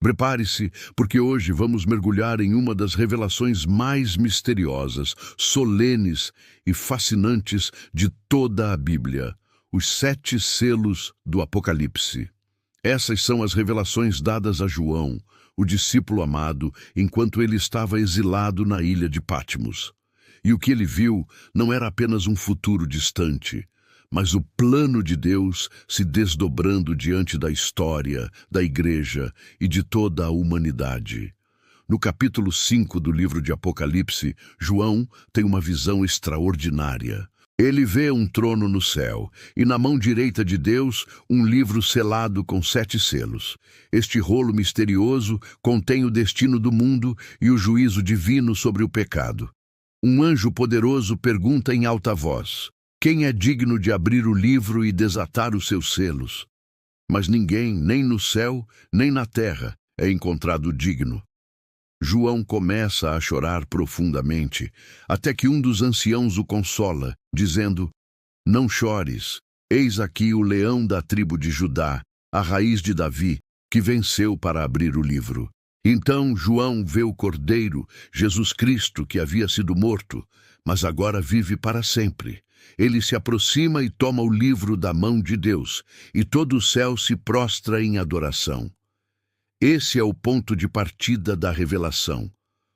Prepare-se, porque hoje vamos mergulhar em uma das revelações mais misteriosas, solenes e fascinantes de toda a Bíblia: os 7 selos do Apocalipse. Essas são as revelações dadas a João, o discípulo amado, enquanto ele estava exilado na ilha de Patmos. E o que ele viu não era apenas um futuro distante, mas o plano de Deus se desdobrando diante da história, da igreja e de toda a humanidade. No capítulo 5 do livro de Apocalipse, João tem uma visão extraordinária. Ele vê um trono no céu e na mão direita de Deus um livro selado com 7 selos. Este rolo misterioso contém o destino do mundo e o juízo divino sobre o pecado. Um anjo poderoso pergunta em alta voz: quem é digno de abrir o livro e desatar os seus selos? Mas ninguém, nem no céu, nem na terra, é encontrado digno. João começa a chorar profundamente, até que um dos anciãos o consola, dizendo: não chores, eis aqui o leão da tribo de Judá, a raiz de Davi, que venceu para abrir o livro. Então João vê o Cordeiro, Jesus Cristo, que havia sido morto, mas agora vive para sempre. Ele se aproxima e toma o livro da mão de Deus, e todo o céu se prostra em adoração. Esse é o ponto de partida da revelação.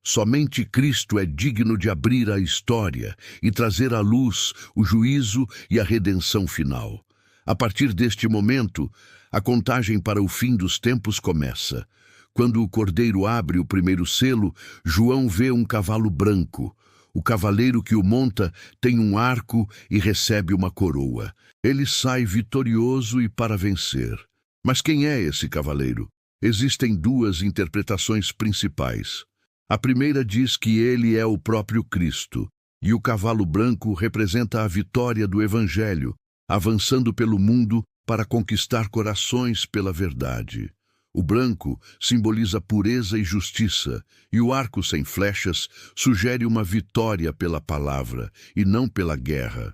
Somente Cristo é digno de abrir a história e trazer à luz o juízo e a redenção final. A partir deste momento, a contagem para o fim dos tempos começa. Quando o Cordeiro abre o primeiro selo, João vê um cavalo branco. O cavaleiro que o monta tem um arco e recebe uma coroa. Ele sai vitorioso e para vencer. Mas quem é esse cavaleiro? Existem 2 interpretações principais. A primeira diz que ele é o próprio Cristo, e o cavalo branco representa a vitória do Evangelho, avançando pelo mundo para conquistar corações pela verdade. O branco simboliza pureza e justiça, e o arco sem flechas sugere uma vitória pela palavra e não pela guerra.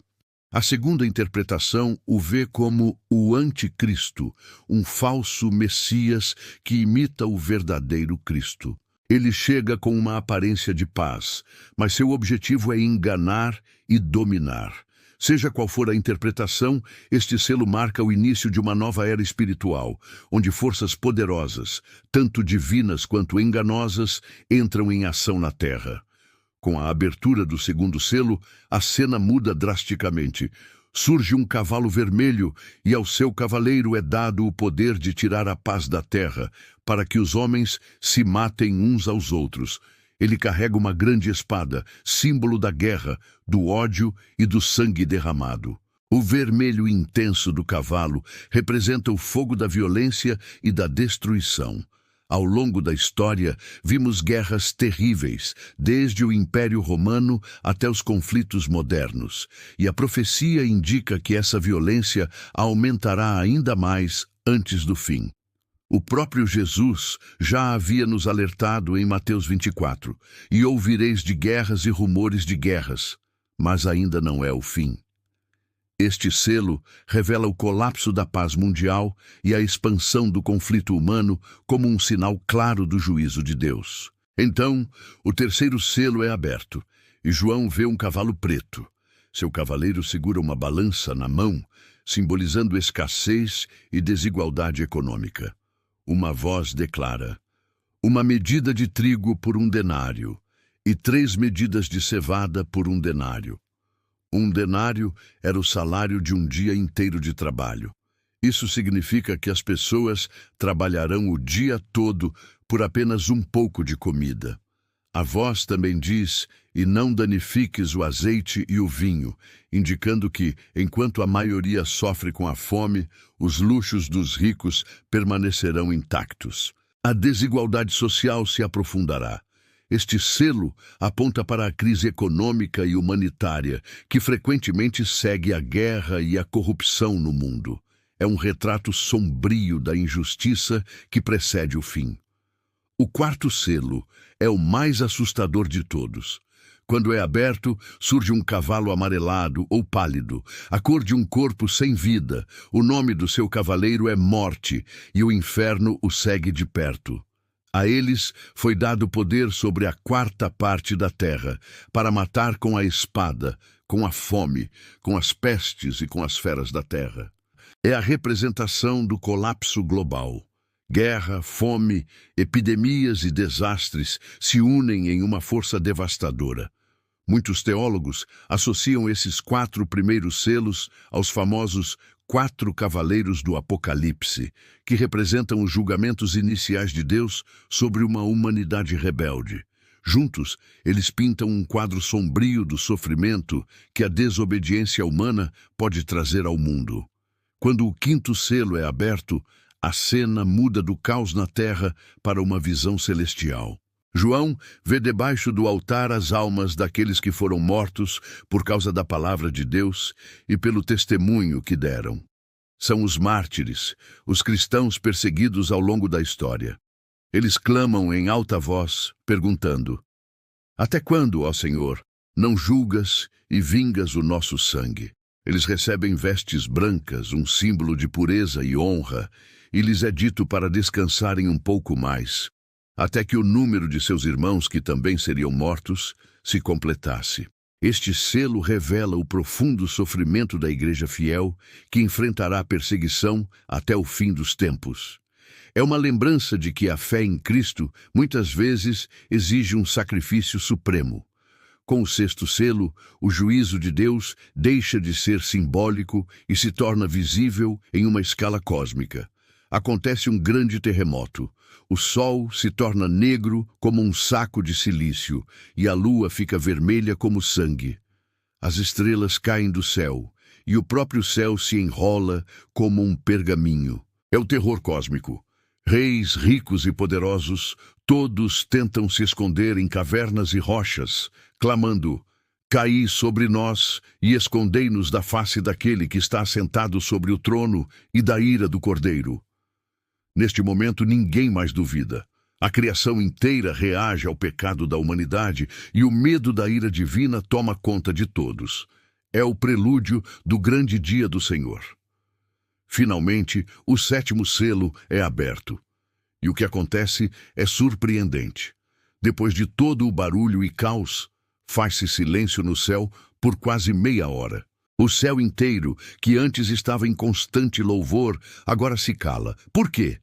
A segunda interpretação o vê como o anticristo, um falso Messias que imita o verdadeiro Cristo. Ele chega com uma aparência de paz, mas seu objetivo é enganar e dominar. Seja qual for a interpretação, este selo marca o início de uma nova era espiritual, onde forças poderosas, tanto divinas quanto enganosas, entram em ação na Terra. Com a abertura do segundo selo, a cena muda drasticamente. Surge um cavalo vermelho e ao seu cavaleiro é dado o poder de tirar a paz da terra, para que os homens se matem uns aos outros. Ele carrega uma grande espada, símbolo da guerra, do ódio e do sangue derramado. O vermelho intenso do cavalo representa o fogo da violência e da destruição. Ao longo da história, vimos guerras terríveis, desde o Império Romano até os conflitos modernos, e a profecia indica que essa violência aumentará ainda mais antes do fim. O próprio Jesus já havia nos alertado em Mateus 24, e ouvireis de guerras e rumores de guerras, mas ainda não é o fim. Este selo revela o colapso da paz mundial e a expansão do conflito humano como um sinal claro do juízo de Deus. Então, o terceiro selo é aberto, e João vê um cavalo preto. Seu cavaleiro segura uma balança na mão, simbolizando escassez e desigualdade econômica. Uma voz declara: uma medida de trigo por 1 denário, e 3 medidas de cevada por 1 denário. 1 denário era o salário de um dia inteiro de trabalho. Isso significa que as pessoas trabalharão o dia todo por apenas um pouco de comida. A voz também diz: e não danifiques o azeite e o vinho, indicando que, enquanto a maioria sofre com a fome, os luxos dos ricos permanecerão intactos. A desigualdade social se aprofundará. Este selo aponta para a crise econômica e humanitária, que frequentemente segue a guerra e a corrupção no mundo. É um retrato sombrio da injustiça que precede o fim. O quarto selo é o mais assustador de todos. Quando é aberto, surge um cavalo amarelado ou pálido, a cor de um corpo sem vida. O nome do seu cavaleiro é Morte, e o inferno o segue de perto. A eles foi dado poder sobre a quarta parte da terra, para matar com a espada, com a fome, com as pestes e com as feras da terra. É a representação do colapso global. Guerra, fome, epidemias e desastres se unem em uma força devastadora. Muitos teólogos associam esses 4 primeiros selos aos famosos 4 cavaleiros do Apocalipse, que representam os julgamentos iniciais de Deus sobre uma humanidade rebelde. Juntos, eles pintam um quadro sombrio do sofrimento que a desobediência humana pode trazer ao mundo. Quando o 5º selo é aberto, a cena muda do caos na terra para uma visão celestial. João vê debaixo do altar as almas daqueles que foram mortos por causa da palavra de Deus e pelo testemunho que deram. São os mártires, os cristãos perseguidos ao longo da história. Eles clamam em alta voz, perguntando: Até quando, ó Senhor, não julgas e vingas o nosso sangue? Eles recebem vestes brancas, um símbolo de pureza e honra, e lhes é dito para descansarem um pouco mais, até que o número de seus irmãos, que também seriam mortos, se completasse. Este selo revela o profundo sofrimento da igreja fiel, que enfrentará a perseguição até o fim dos tempos. É uma lembrança de que a fé em Cristo muitas vezes exige um sacrifício supremo. Com o 6º selo, o juízo de Deus deixa de ser simbólico e se torna visível em uma escala cósmica. Acontece um grande terremoto. O sol se torna negro como um saco de silício e a lua fica vermelha como sangue. As estrelas caem do céu e o próprio céu se enrola como um pergaminho. É o terror cósmico. Reis, ricos e poderosos, todos tentam se esconder em cavernas e rochas, clamando: Caí sobre nós e escondei-nos da face daquele que está assentado sobre o trono e da ira do Cordeiro. Neste momento, ninguém mais duvida. A criação inteira reage ao pecado da humanidade e o medo da ira divina toma conta de todos. É o prelúdio do grande dia do Senhor. Finalmente, o 7º selo é aberto. E o que acontece é surpreendente. Depois de todo o barulho e caos, faz-se silêncio no céu por quase meia hora. O céu inteiro, que antes estava em constante louvor, agora se cala. Por quê?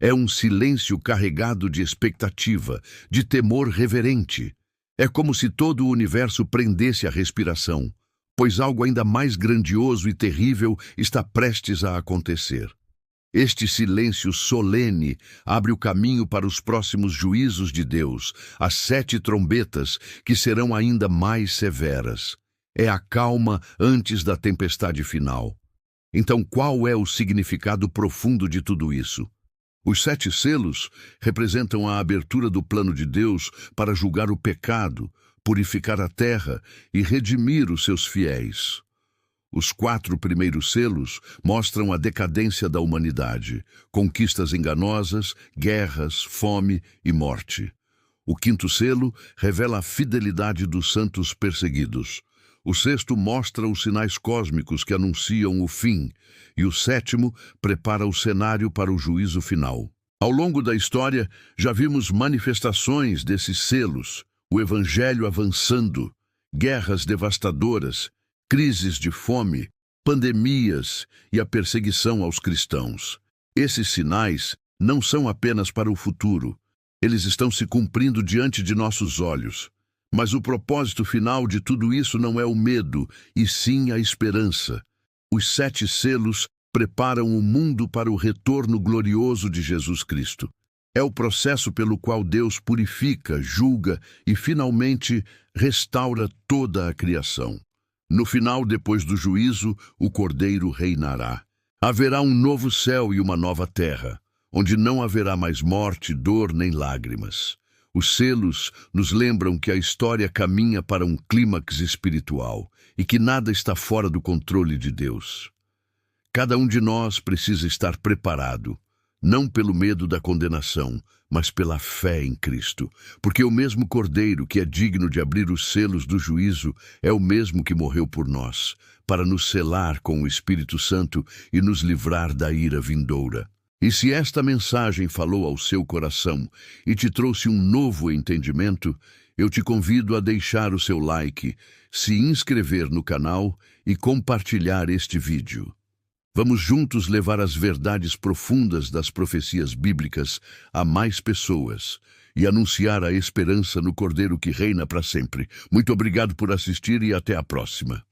É um silêncio carregado de expectativa, de temor reverente. É como se todo o universo prendesse a respiração, pois algo ainda mais grandioso e terrível está prestes a acontecer. Este silêncio solene abre o caminho para os próximos juízos de Deus, as 7 trombetas, que serão ainda mais severas. É a calma antes da tempestade final. Então, qual é o significado profundo de tudo isso? Os 7 selos representam a abertura do plano de Deus para julgar o pecado, purificar a terra e redimir os seus fiéis. Os 4 primeiros selos mostram a decadência da humanidade, conquistas enganosas, guerras, fome e morte. O 5º selo revela a fidelidade dos santos perseguidos. O 6º mostra os sinais cósmicos que anunciam o fim, e o 7º prepara o cenário para o juízo final. Ao longo da história, já vimos manifestações desses selos, o evangelho avançando, guerras devastadoras, crises de fome, pandemias e a perseguição aos cristãos. Esses sinais não são apenas para o futuro, eles estão se cumprindo diante de nossos olhos. Mas o propósito final de tudo isso não é o medo, e sim a esperança. Os 7 selos preparam o mundo para o retorno glorioso de Jesus Cristo. É o processo pelo qual Deus purifica, julga e finalmente restaura toda a criação. No final, depois do juízo, o Cordeiro reinará. Haverá um novo céu e uma nova terra, onde não haverá mais morte, dor nem lágrimas. Os selos nos lembram que a história caminha para um clímax espiritual e que nada está fora do controle de Deus. Cada um de nós precisa estar preparado, não pelo medo da condenação, mas pela fé em Cristo, porque o mesmo Cordeiro que é digno de abrir os selos do juízo é o mesmo que morreu por nós, para nos selar com o Espírito Santo e nos livrar da ira vindoura. E se esta mensagem falou ao seu coração e te trouxe um novo entendimento, eu te convido a deixar o seu like, se inscrever no canal e compartilhar este vídeo. Vamos juntos levar as verdades profundas das profecias bíblicas a mais pessoas e anunciar a esperança no Cordeiro que reina para sempre. Muito obrigado por assistir e até a próxima.